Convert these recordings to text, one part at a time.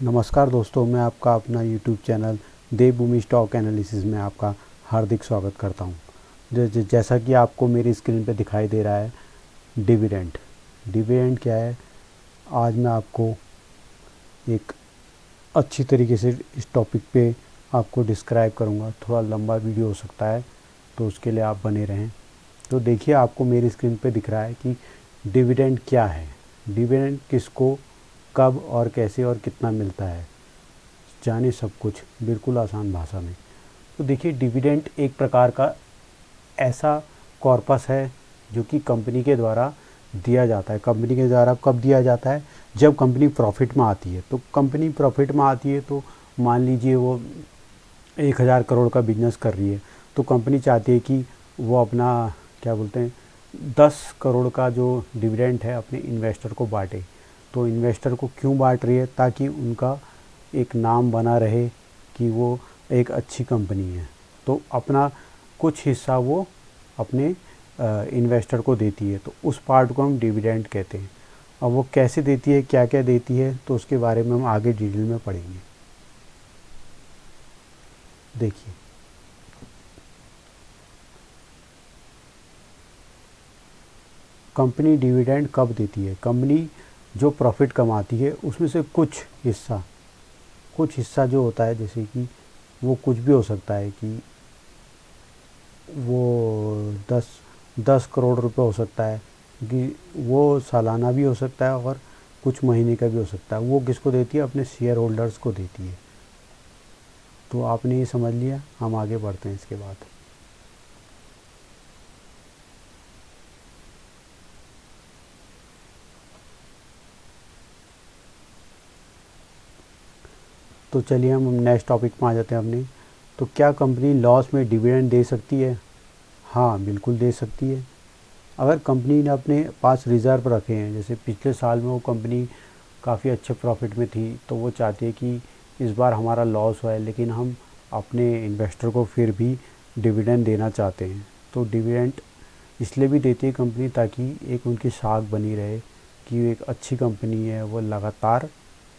नमस्कार दोस्तों, मैं आपका अपना यूट्यूब चैनल देवभूमि स्टॉक एनालिसिस में आपका हार्दिक स्वागत करता हूं। जैसा कि आपको मेरी स्क्रीन पे दिखाई दे रहा है, डिविडेंड। डिविडेंड क्या है, आज मैं आपको एक अच्छी तरीके से इस टॉपिक पे आपको डिस्क्राइब करूंगा। थोड़ा लंबा वीडियो हो सकता है, तो उसके लिए आप बने रहें। तो देखिए, आपको मेरी स्क्रीन पे दिख रहा है कि डिविडेंड क्या है, डिविडेंड किसको, कब और कैसे और कितना मिलता है, जाने सब कुछ बिल्कुल आसान भाषा में। तो देखिए, डिविडेंड एक प्रकार का ऐसा कॉर्पस है जो कि कंपनी के द्वारा दिया जाता है। कंपनी के द्वारा कब दिया जाता है? जब कंपनी प्रॉफिट में आती है। तो कंपनी प्रॉफिट में आती है, तो मान लीजिए वो 1,000 करोड़ का बिजनेस कर रही है, तो कंपनी चाहती है कि वो अपना क्या बोलते हैं 10 करोड़ का जो डिविडेंड है अपने इन्वेस्टर को बांटे। तो इन्वेस्टर को क्यों बांट रही है? ताकि उनका एक नाम बना रहे कि वो एक अच्छी कंपनी है। तो अपना कुछ हिस्सा वो अपने इन्वेस्टर को देती है, तो उस पार्ट को हम डिविडेंड कहते हैं। अब वो कैसे देती है, क्या क्या देती है, तो उसके बारे में हम आगे डिटेल में पढ़ेंगे। देखिए, कंपनी डिविडेंड कब देती है? कंपनी जो प्रॉफिट कमाती है उसमें से कुछ हिस्सा जो होता है, जैसे कि वो कुछ भी हो सकता है कि वो 10 करोड़ रुपए हो सकता है, कि वो सालाना भी हो सकता है और कुछ महीने का भी हो सकता है। वो किसको देती है? अपने शेयर होल्डर्स को देती है। तो आपने ये समझ लिया, हम आगे बढ़ते हैं इसके बाद। तो चलिए हम नेक्स्ट टॉपिक में आ जाते हैं अपने। तो क्या कंपनी लॉस में डिविडेंड दे सकती है? हाँ, बिल्कुल दे सकती है। अगर कंपनी ने अपने पास रिज़र्व रखे हैं, जैसे पिछले साल में वो कंपनी काफ़ी अच्छे प्रॉफिट में थी, तो वो चाहती है कि इस बार हमारा लॉस हुआ है लेकिन हम अपने इन्वेस्टर को फिर भी डिविडेंड देना चाहते हैं। तो डिविडेंड इसलिए भी देती है कंपनी ताकि एक उनकी साख बनी रहे कि वो एक अच्छी कंपनी है, वो लगातार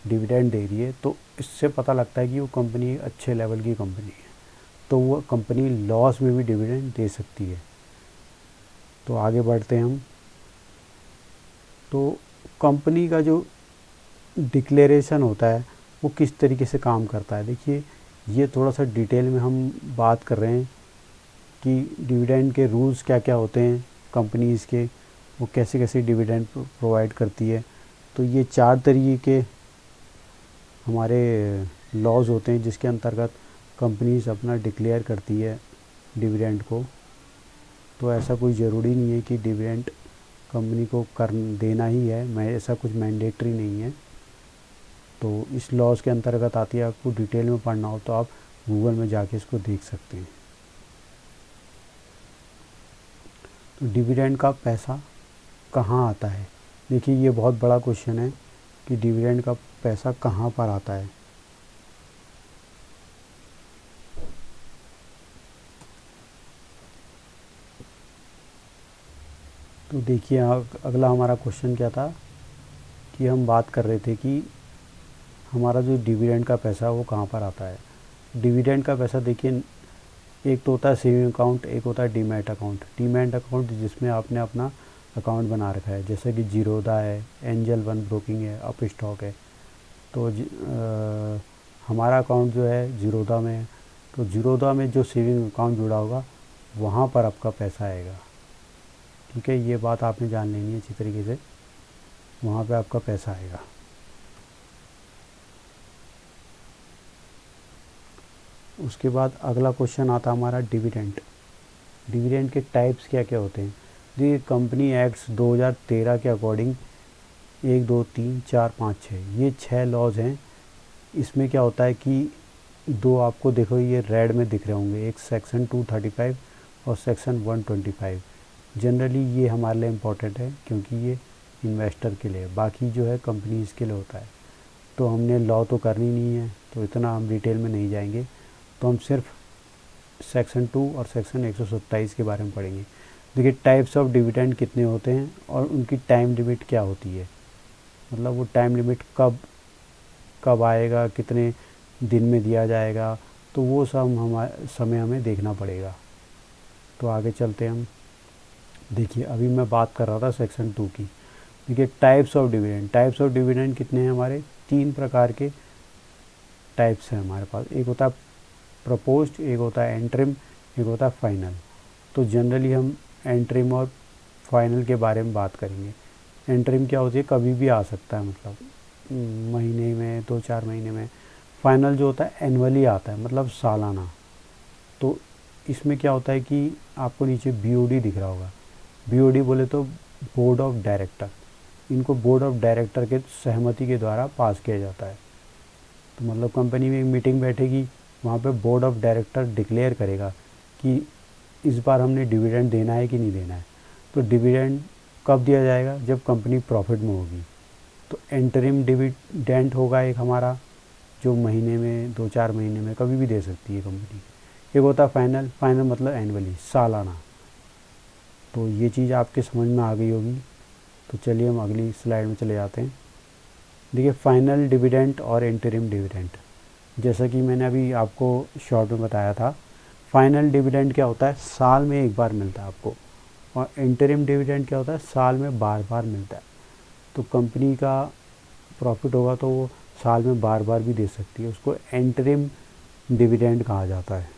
डिविडेंड दे रही है। तो इससे पता लगता है कि वो कंपनी अच्छे लेवल की कंपनी है। तो वो कंपनी लॉस में भी डिविडेंड दे सकती है। तो आगे बढ़ते हैं हम। तो कंपनी का जो डिक्लेरेशन होता है वो किस तरीके से काम करता है, देखिए ये थोड़ा सा डिटेल में हम बात कर रहे हैं कि डिविडेंड के रूल्स क्या क्या होते हैं, कंपनीज़ के वो कैसे कैसे डिविडेंड प्रोवाइड करती है। तो ये 4 तरीके के हमारे लॉज होते हैं जिसके अंतर्गत कंपनीज अपना डिक्लेयर करती है डिविडेंड को। तो ऐसा कोई ज़रूरी नहीं है कि डिविडेंड कंपनी को कर देना ही है, मैं ऐसा कुछ मैंडेटरी नहीं है। तो इस लॉज के अंतर्गत आती है, आपको डिटेल में पढ़ना हो तो आप गूगल में जाके इसको देख सकते हैं। तो डिविडेंड का पैसा कहाँ आता है? देखिए, ये बहुत बड़ा क्वेश्चन है कि डिविडेंड का पैसा कहाँ पर आता है। तो देखिए, अगला हमारा क्वेश्चन क्या था कि हम बात कर रहे थे कि हमारा जो डिविडेंड का पैसा वो कहाँ पर आता है। डिविडेंड का पैसा देखिए, एक तो होता है सेविंग अकाउंट, एक होता है डीमैट अकाउंट। डीमैट अकाउंट जिसमें आपने अपना अकाउंट बना रखा है, जैसे कि जीरोधा है, एंजल वन ब्रोकिंग है, अप स्टॉक है। तो हमारा अकाउंट जो है जीरोधा में है, तो जीरोधा में जो सेविंग अकाउंट जुड़ा होगा वहाँ पर आपका पैसा आएगा। ठीक है, ये बात आपने जान लेनी है अच्छी तरीके से, वहाँ पे आपका पैसा आएगा। उसके बाद अगला क्वेश्चन आता हमारा डिविडेंड। डिविडेंड के टाइप्स क्या क्या होते हैं? ये कंपनी एक्ट्स 2013 के अकॉर्डिंग 1 2 3 4 5 6 ये 6 लॉज हैं। इसमें क्या होता है कि दो आपको देखो ये रेड में दिख रहे होंगे, एक सेक्शन 235 और सेक्शन 125। जनरली ये हमारे लिए इम्पोर्टेंट है क्योंकि ये इन्वेस्टर के लिए, बाकी जो है कंपनीज़ के लिए होता है। तो हमने लॉ तो करनी नहीं है, तो इतना हम डिटेल में नहीं जाएंगे। तो हम सिर्फ सेक्शन 2 और सेक्शन 127 के बारे में पढ़ेंगे। देखिए, टाइप्स ऑफ डिविडेंड कितने होते हैं और उनकी टाइम लिमिट क्या होती है, मतलब वो टाइम लिमिट कब कब आएगा, कितने दिन में दिया जाएगा, तो वो सब समय हमें देखना पड़ेगा। तो आगे चलते हैं हम। देखिए अभी मैं बात कर रहा था सेक्शन 2 की। देखिए types of dividend. Types of dividend कितने हैं हमारे? 3 प्रकार के टाइप्स हैं हमारे पास। एक होता है प्रपोज्ड, एक होता है एंटरिम, एक होता है फाइनल। तो जनरली हम एंटरिम और फाइनल के बारे में बात करेंगे। एंटरिम क्या होती है? कभी भी आ सकता है, मतलब महीने में, 2-4 महीने में। फाइनल जो होता है एनुअली आता है, मतलब सालाना। तो इसमें क्या होता है कि आपको नीचे बीओडी दिख रहा होगा। बीओडी बोले तो बोर्ड ऑफ डायरेक्टर। इनको बोर्ड ऑफ डायरेक्टर के सहमति के द्वारा पास किया जाता है। तो मतलब कंपनी में एक मीटिंग बैठेगी, वहाँ पे बोर्ड ऑफ डायरेक्टर डिक्लेयर करेगा कि इस बार हमने डिविडेंड देना है कि नहीं देना है। तो डिविडेंड कब दिया जाएगा? जब कंपनी प्रॉफिट में होगी। तो एंटरिम डिविडेंड होगा एक हमारा, जो महीने में, 2-4 महीने में कभी भी दे सकती है कंपनी। एक होता है फाइनल। फाइनल मतलब एनुअली, सालाना। तो ये चीज़ आपके समझ में आ गई होगी। तो चलिए हम अगली स्लाइड में चले जाते हैं। देखिए फाइनल डिविडेंड और इंटरिम डिविडेंड, जैसा कि मैंने अभी आपको शॉर्ट में बताया था। फाइनल डिविडेंड क्या होता है? साल में एक बार मिलता है आपको। और इंटरिम डिविडेंड क्या होता है? साल में बार बार मिलता है। तो कंपनी का प्रॉफिट होगा तो वो साल में बार बार भी दे सकती है, उसको इंटरिम डिविडेंड कहा जाता है।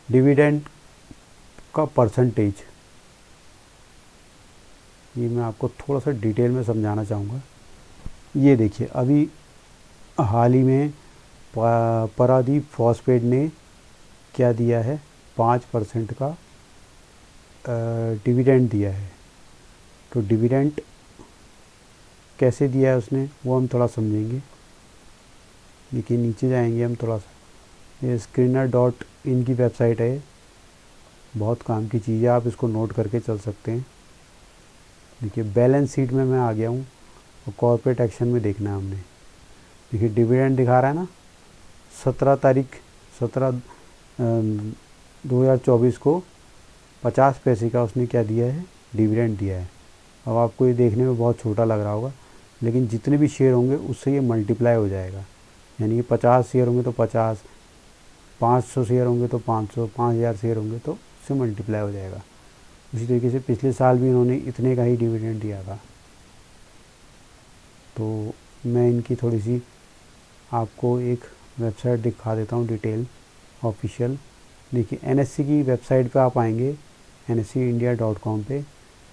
डिविडेंड का परसेंटेज, ये मैं आपको थोड़ा सा डिटेल में समझाना चाहूँगा। ये देखिए अभी हाल ही में पारादीप फॉस्फेट ने क्या दिया है? 5% का डिविडेंड दिया है। तो डिविडेंड कैसे दिया है उसने, वो हम थोड़ा समझेंगे। देखिए नीचे जाएंगे हम थोड़ा सा। ये screener.in की वेबसाइट है, बहुत काम की चीज़ है, आप इसको नोट करके चल सकते हैं। देखिए बैलेंस शीट में मैं आ गया हूँ और कॉर्पोरेट एक्शन में देखना है हमने। देखिए डिविडेंड दिखा रहा है ना, 17/2024 को 50 पैसे का उसने क्या दिया है? डिविडेंड दिया है। अब आपको ये देखने में बहुत छोटा लग रहा होगा, लेकिन जितने भी शेयर होंगे उससे ये मल्टीप्लाई हो जाएगा। यानी कि 50 शेयर होंगे तो 50, 500 शेयर होंगे तो 500, 5000 शेयर होंगे तो उससे मल्टीप्लाई हो जाएगा। उसी तरीके से पिछले साल भी इन्होंने इतने का ही डिविडेंड दिया था। तो मैं इनकी थोड़ी सी आपको एक वेबसाइट दिखा देता हूँ, डिटेल ऑफिशियल। देखिए एनएससी की वेबसाइट पे आप आएंगे, nscindia.com पे।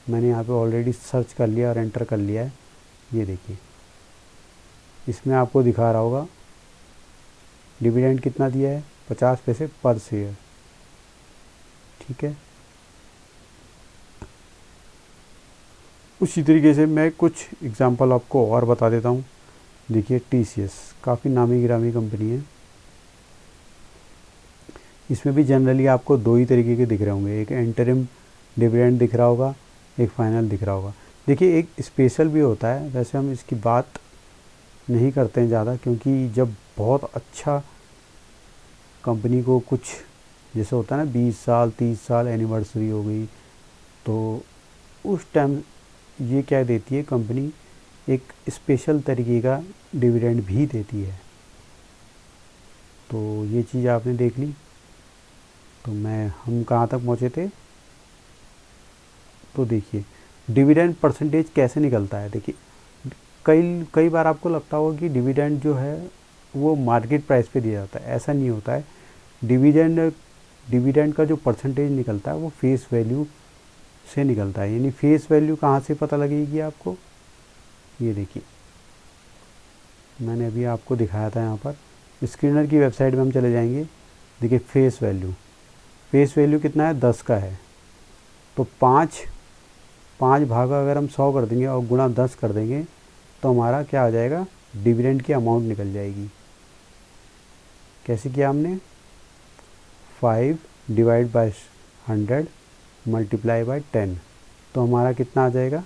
मैंने यहाँ पे ऑलरेडी सर्च कर लिया और एंटर कर लिया है। ये देखिए इसमें आपको दिखा रहा होगा डिविडेंड कितना दिया है? 50 पैसे पर शेयर। ठीक है, उसी तरीके से मैं कुछ एग्जांपल आपको और बता देता हूँ। देखिए टीसीएस काफ़ी नामी गिरामी कंपनी है। इसमें भी जनरली आपको 2 ही तरीके के दिख रहे होंगे, एक इंटरिम डिविडेंड दिख रहा होगा, एक फाइनल दिख रहा होगा। देखिए एक स्पेशल भी होता है, वैसे हम इसकी बात नहीं करते हैं ज़्यादा, क्योंकि जब बहुत अच्छा कंपनी को कुछ, जैसे होता है ना 20 साल 30 साल एनिवर्सरी हो गई, तो उस टाइम ये क्या देती है कंपनी, एक स्पेशल तरीके का डिविडेंड भी देती है। तो ये चीज़ आपने देख ली। तो हम कहाँ तक पहुँचे थे? तो देखिए डिविडेंड परसेंटेज कैसे निकलता है। देखिए कई कई बार आपको लगता होगा कि डिविडेंड जो है वो मार्केट प्राइस पे दिया जाता है, ऐसा नहीं होता है। डिविडेंड का जो परसेंटेज निकलता है वो फेस वैल्यू से निकलता है। यानी फेस वैल्यू कहाँ से पता लगेगी आपको? ये देखिए मैंने अभी आपको दिखाया था, यहाँ पर स्क्रीनर की वेबसाइट में हम चले जाएंगे। देखिए फेस वैल्यू कितना है? 10 का है। तो 5 भागा अगर हम 100 कर देंगे और गुणा 10 कर देंगे तो हमारा क्या आ जाएगा? डिविडेंड की अमाउंट निकल जाएगी। कैसे किया हमने? 5 डिवाइड बाय 100 मल्टीप्लाई बाय 10, तो हमारा कितना आ जाएगा?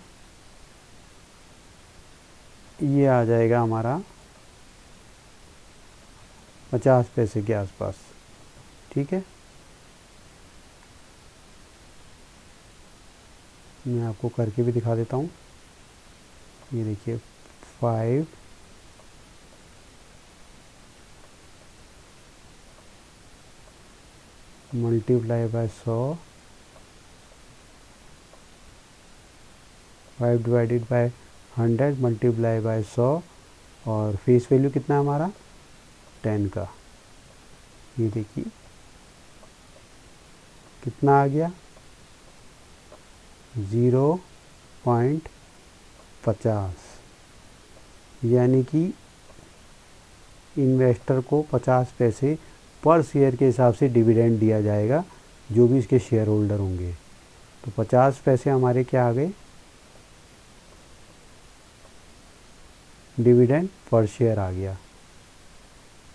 ये आ जाएगा हमारा 50 पैसे के आसपास। ठीक है, मैं आपको करके भी दिखा देता हूँ। ये देखिए 5 multiply by 100, 5 divided by 100 multiply by 100, और फेस वैल्यू कितना है हमारा 10 का। ये देखिए कितना आ गया 0.50, यानी कि इन्वेस्टर को 50 पैसे पर शेयर के हिसाब से डिविडेंड दिया जाएगा, जो भी इसके शेयर होल्डर होंगे। तो 50 पैसे हमारे क्या आ गए, डिविडेंड पर शेयर आ गया।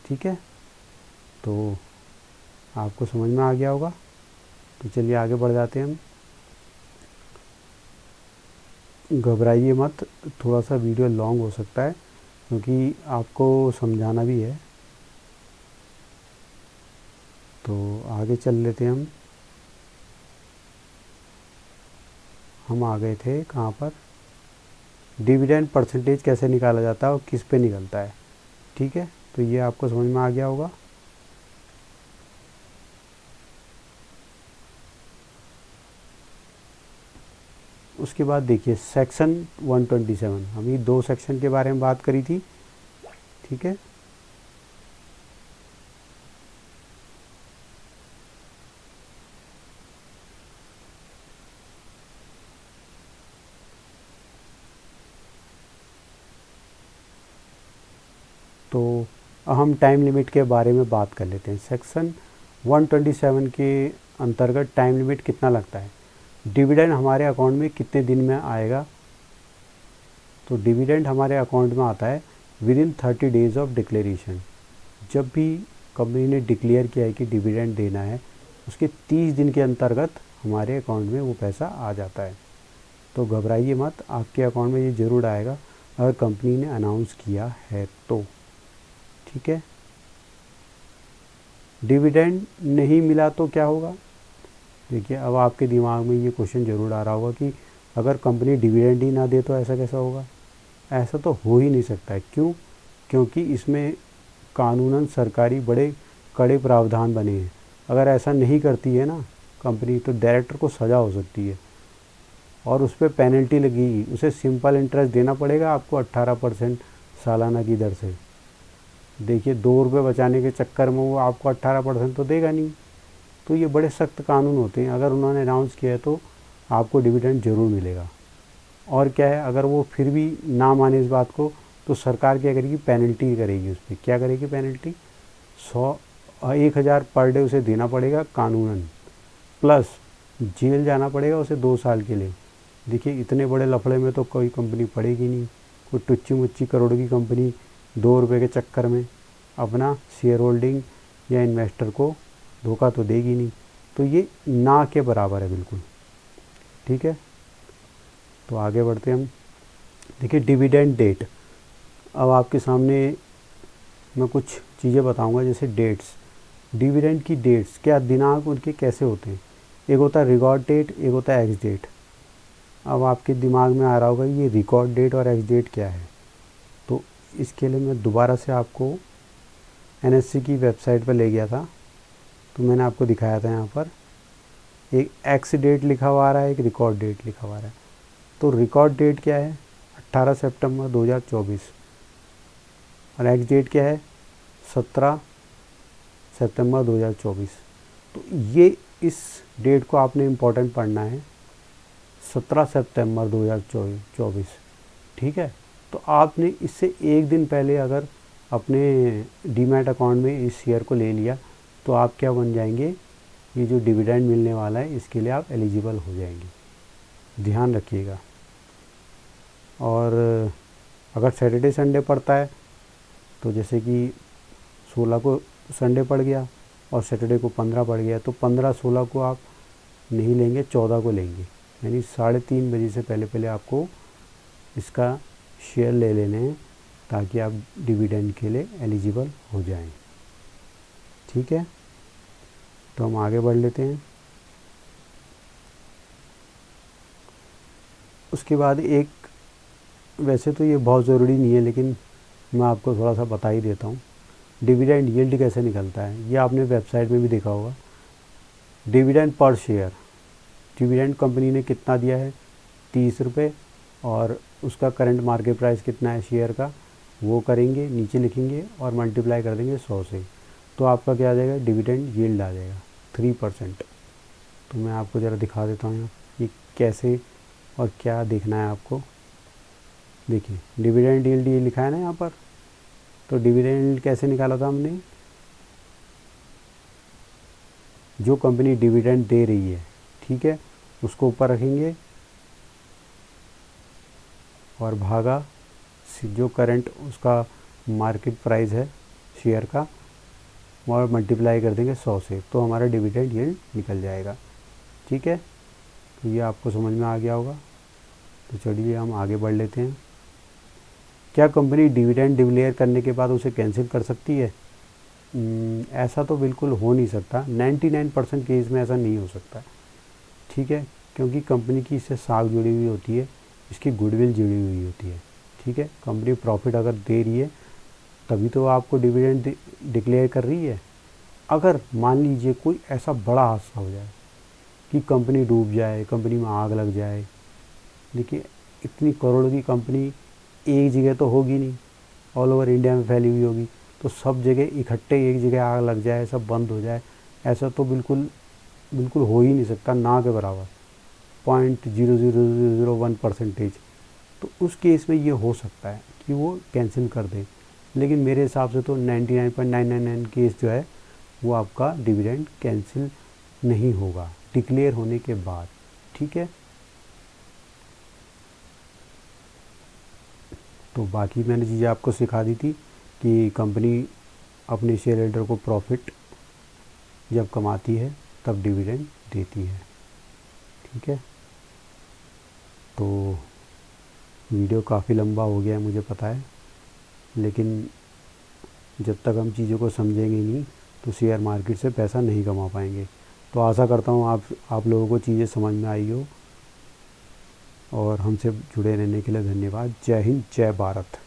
ठीक है, तो आपको समझ में आ गया होगा। तो चलिए आगे बढ़ जाते हैं हम। घबराइए मत, थोड़ा सा वीडियो लॉन्ग हो सकता है क्योंकि आपको समझाना भी है। तो आगे चल लेते हैं हम आ गए थे कहाँ पर, डिविडेंड परसेंटेज कैसे निकाला जाता है और किस पे निकलता है। ठीक है, तो ये आपको समझ में आ गया होगा। उसके बाद देखिए सेक्शन 127, हम ये 2 सेक्शन के बारे में बात करी थी। ठीक है, तो हम टाइम लिमिट के बारे में बात कर लेते हैं। सेक्शन 127 के अंतर्गत टाइम लिमिट कितना लगता है, डिविडेंड हमारे अकाउंट में कितने दिन में आएगा। तो डिविडेंड हमारे अकाउंट में आता है with in 30 days of declaration. जब भी कंपनी ने डिक्लेयर किया है कि डिविडेंड देना है, उसके 30 दिन के अंतर्गत हमारे अकाउंट में वो पैसा आ जाता है। तो घबराइए मत, आपके अकाउंट में ये ज़रूर आएगा अगर कंपनी ने अनाउंस किया है तो। ठीक है, डिविडेंड नहीं मिला तो क्या होगा। देखिए अब आपके दिमाग में ये क्वेश्चन ज़रूर आ रहा होगा कि अगर कंपनी डिविडेंड ही ना दे तो ऐसा कैसा होगा। ऐसा तो हो ही नहीं सकता है। क्यों? क्योंकि इसमें कानूनन सरकारी बड़े कड़े प्रावधान बने हैं। अगर ऐसा नहीं करती है ना कंपनी, तो डायरेक्टर को सज़ा हो सकती है और उस पर पेनल्टी लगेगी। उसे सिंपल इंटरेस्ट देना पड़ेगा आपको 18% सालाना की दर से। देखिए 2 रुपये बचाने के चक्कर में वो आपको 18% तो देगा नहीं। तो ये बड़े सख्त कानून होते हैं। अगर उन्होंने अनाउंस किया है तो आपको डिविडेंड ज़रूर मिलेगा। और क्या है, अगर वो फिर भी ना माने इस बात को, तो सरकार क्या करेगी, पेनल्टी करेगी। उस पर क्या करेगी पेनल्टी, 1,000 पर डे उसे देना पड़ेगा कानूनन, प्लस जेल जाना पड़ेगा उसे 2 साल के लिए। देखिए इतने बड़े लफड़े में तो कोई कंपनी पड़ेगी नहीं। कोई टुच्ची मुच्ची करोड़ की कंपनी 2 रुपये के चक्कर में अपना शेयर होल्डिंग या इन्वेस्टर को धोखा तो देगी नहीं। तो ये ना के बराबर है बिल्कुल। ठीक है, तो आगे बढ़ते हैं हम। देखिए डिविडेंड डेट, अब आपके सामने मैं कुछ चीज़ें बताऊंगा, जैसे डेट्स, डिविडेंड की डेट्स, क्या दिनांक उनके कैसे होते हैं। एक होता है रिकॉर्ड डेट, एक होता है एक्स डेट। अब आपके दिमाग में आ रहा होगा ये रिकॉर्ड डेट और एक्स डेट क्या है। तो इसके लिए मैं दोबारा से आपको एनएससी की वेबसाइट पर ले गया था, तो मैंने आपको दिखाया था यहाँ पर एक एक्स डेट लिखा हुआ आ रहा है, एक रिकॉर्ड डेट लिखा हुआ आ रहा है। तो रिकॉर्ड डेट क्या है, 18 सितंबर 2024, और एक्स डेट क्या है, 17 सितंबर 2024। तो ये इस डेट को आपने इम्पोर्टेंट पढ़ना है, 17 सितंबर 2024। ठीक है, तो आपने इससे एक दिन पहले अगर अपने डीमैट अकाउंट में इस शेयर को ले लिया तो आप क्या बन जाएंगे, ये जो डिविडेंड मिलने वाला है इसके लिए आप एलिजिबल हो जाएंगे। ध्यान रखिएगा। और अगर सैटरडे संडे पड़ता है, तो जैसे कि 16 को संडे पड़ गया और सैटरडे को 15 पड़ गया, तो 15-16 को आप नहीं लेंगे, 14 को लेंगे। यानी 3:30 बजे से पहले पहले आपको इसका शेयर ले लेने हैं ताकि आप डिविडेंड के लिए एलिजिबल हो जाएं। ठीक है, तो हम आगे बढ़ लेते हैं। उसके बाद एक वैसे तो ये बहुत ज़रूरी नहीं है, लेकिन मैं आपको थोड़ा सा बता ही देता हूँ। डिविडेंड यील्ड कैसे निकलता है, ये आपने वेबसाइट में भी देखा होगा। Dividend per share, dividend company ने कितना दिया है, 30 रुपये, और उसका करंट मार्केट प्राइस कितना है शेयर का, वो करेंगे, नीचे लिखेंगे और मल्टीप्लाई कर देंगे 100 से, तो आपका क्या आ जाएगा, डिविडेंड यील्ड आ जाएगा 3%। तो मैं आपको ज़रा दिखा देता हूँ यहाँ कि कैसे और क्या देखना है आपको। देखिए डिविडेंड यील्ड ये लिखा है ना यहाँ पर। तो डिविडेंड यील्ड कैसे निकाला था हमने, जो कंपनी डिविडेंड दे रही है, ठीक है, उसको ऊपर रखेंगे और भागा जो करंट उसका मार्केट प्राइस है शेयर का, और मल्टीप्लाई कर देंगे 100 से, तो हमारा डिविडेंड यील्ड निकल जाएगा। ठीक है, तो ये आपको समझ में आ गया होगा। तो चलिए हम आगे बढ़ लेते हैं। क्या कंपनी डिविडेंड डिक्लेयर करने के बाद उसे कैंसिल कर सकती है? ऐसा तो बिल्कुल हो नहीं सकता, 99% केस में ऐसा नहीं हो सकता। ठीक है, क्योंकि कंपनी की इससे साख जुड़ी हुई होती है, इसकी गुडविल जुड़ी हुई होती है। ठीक है, कंपनी प्रॉफिट अगर दे रही है तभी तो आपको डिविडेंड डिक्लेयर कर रही है। अगर मान लीजिए कोई ऐसा बड़ा हादसा हो जाए कि कंपनी डूब जाए, कंपनी में आग लग जाए, देखिए इतनी करोड़ों की कंपनी एक जगह तो होगी नहीं, ऑल ओवर इंडिया में फैली हुई होगी, तो सब जगह इकट्ठे एक जगह आग लग जाए, सब बंद हो जाए, ऐसा तो बिल्कुल बिल्कुल हो ही नहीं सकता, ना के बराबर, 0.0001%। तो उस केस में ये हो सकता है कि वो कैंसिल कर दे, लेकिन मेरे हिसाब से तो 99.999 केस जो है वो आपका डिविडेंड कैंसिल नहीं होगा डिक्लेयर होने के बाद। ठीक है, तो बाकी मैंने चीज़ें आपको सिखा दी थी कि कंपनी अपने शेयर होल्डर को प्रॉफिट जब कमाती है तब डिविडेंड देती है। ठीक है, तो वीडियो काफ़ी लंबा हो गया है मुझे पता है, लेकिन जब तक हम चीज़ों को समझेंगे नहीं तो शेयर मार्केट से पैसा नहीं कमा पाएंगे। तो आशा करता हूँ आप लोगों को चीज़ें समझ में आई हो, और हमसे जुड़े रहने के लिए धन्यवाद। जय हिंद, जय भारत।